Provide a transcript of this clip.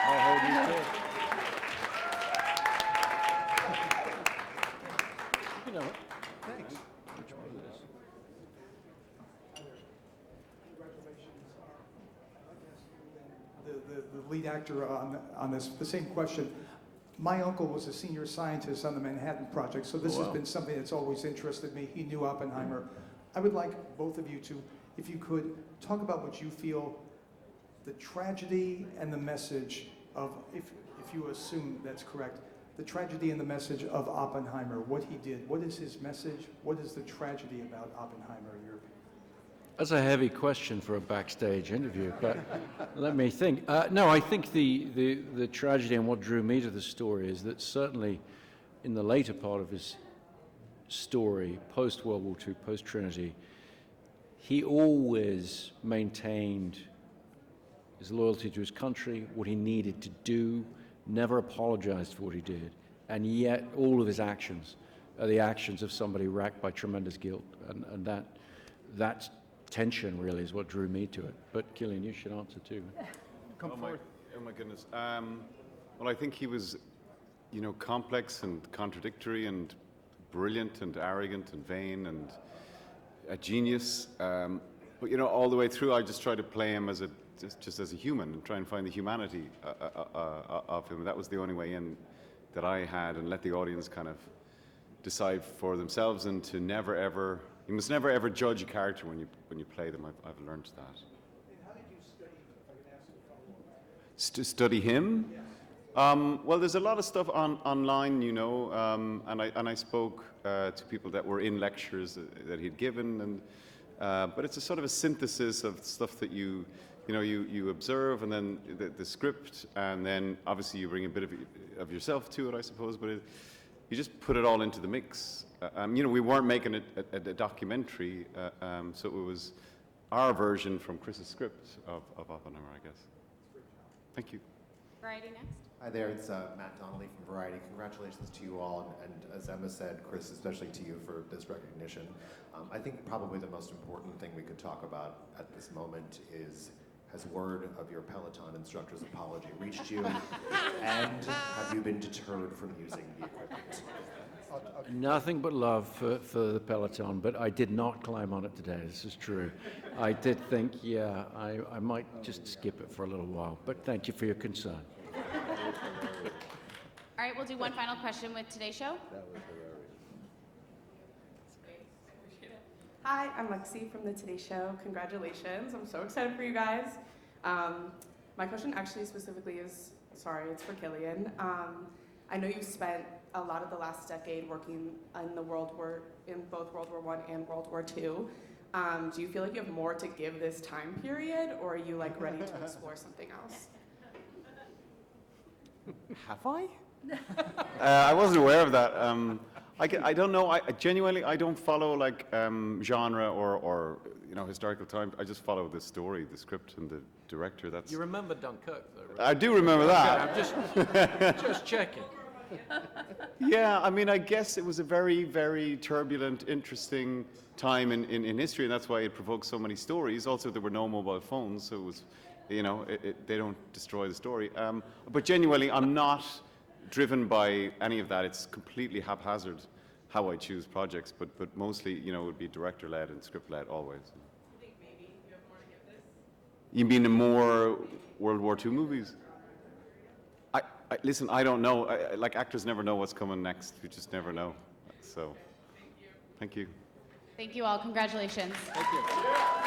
I'll hold you to it. You know it. Thanks. Which one is this? The lead actor on this, the same question. My uncle was a senior scientist on the Manhattan Project, so this has been something that's always interested me. He knew Oppenheimer. I would like both of you to, if you could, talk about what you feel the tragedy and the message of, if you assume that's correct, the tragedy and the message of Oppenheimer, what he did. What is his message? What is the tragedy about Oppenheimer in your opinion? That's a heavy question for a backstage interview, but let me think. No, I think the tragedy and what drew me to the story is that certainly in the later part of his story, post-World War II, post-Trinity, he always maintained his loyalty to his country, what he needed to do, never apologized for what he did, and yet all of his actions are the actions of somebody racked by tremendous guilt, and that tension really is what drew me to it. But Cillian, you should answer too. Come forward. Oh my goodness. Well, I think he was, complex and contradictory and brilliant and arrogant and vain and a genius. But all the way through, I just tried to play him as just as a human and try and find the humanity of him. That was the only way in that I had, and let the audience kind of decide for themselves, and to never ever. You must never ever judge a character when you play them. I've learned that. And how did you study him, if I can ask you a follow-up? Study him? Yes. Well, there's a lot of stuff online, and I spoke to people that were in lectures that he'd given, and but it's a sort of a synthesis of stuff that you observe, and then the script, and then obviously you bring a bit of yourself to it, I suppose, but you just put it all into the mix. We weren't making a documentary, so it was our version from Chris's script of Oppenheimer, I guess. Thank you. Variety next. Hi there, it's Matt Donnelly from Variety. Congratulations to you all, and as Emma said, Chris, especially to you for this recognition. I think probably the most important thing we could talk about at this moment is, has word of your Peloton instructor's apology reached you, and have you been deterred from using the equipment? Nothing but love for the Peloton, but I did not climb on it today. This is true. I did think, I might just skip it for a little while, but thank you for your concern. All right, we'll do one final question with today's show. Hi, I'm Lexi from the Today Show. Congratulations. I'm so excited for you guys. My question actually specifically is, sorry, it's for Cillian. I know you've spent a lot of the last decade working in both World War I and World War II. Do you feel like you have more to give this time period, or are you ready to explore something else? Have I? I wasn't aware of that. I don't know. I genuinely don't follow genre or historical time. I just follow the story, the script, and the director. That's. You remember Dunkirk, though, right? I do remember that. Okay, I'm just checking. Yeah, I guess it was a very, very turbulent, interesting time in history, and that's why it provoked so many stories. Also, there were no mobile phones, so it was, they don't destroy the story. But genuinely, I'm not driven by any of that. It's completely haphazard how I choose projects, but mostly, it would be director-led and script-led always. I think maybe you have more to give this. You mean in more World War II movies? Listen, I don't know. Actors never know what's coming next. You just never know. So, thank you. Thank you all. Congratulations. Thank you.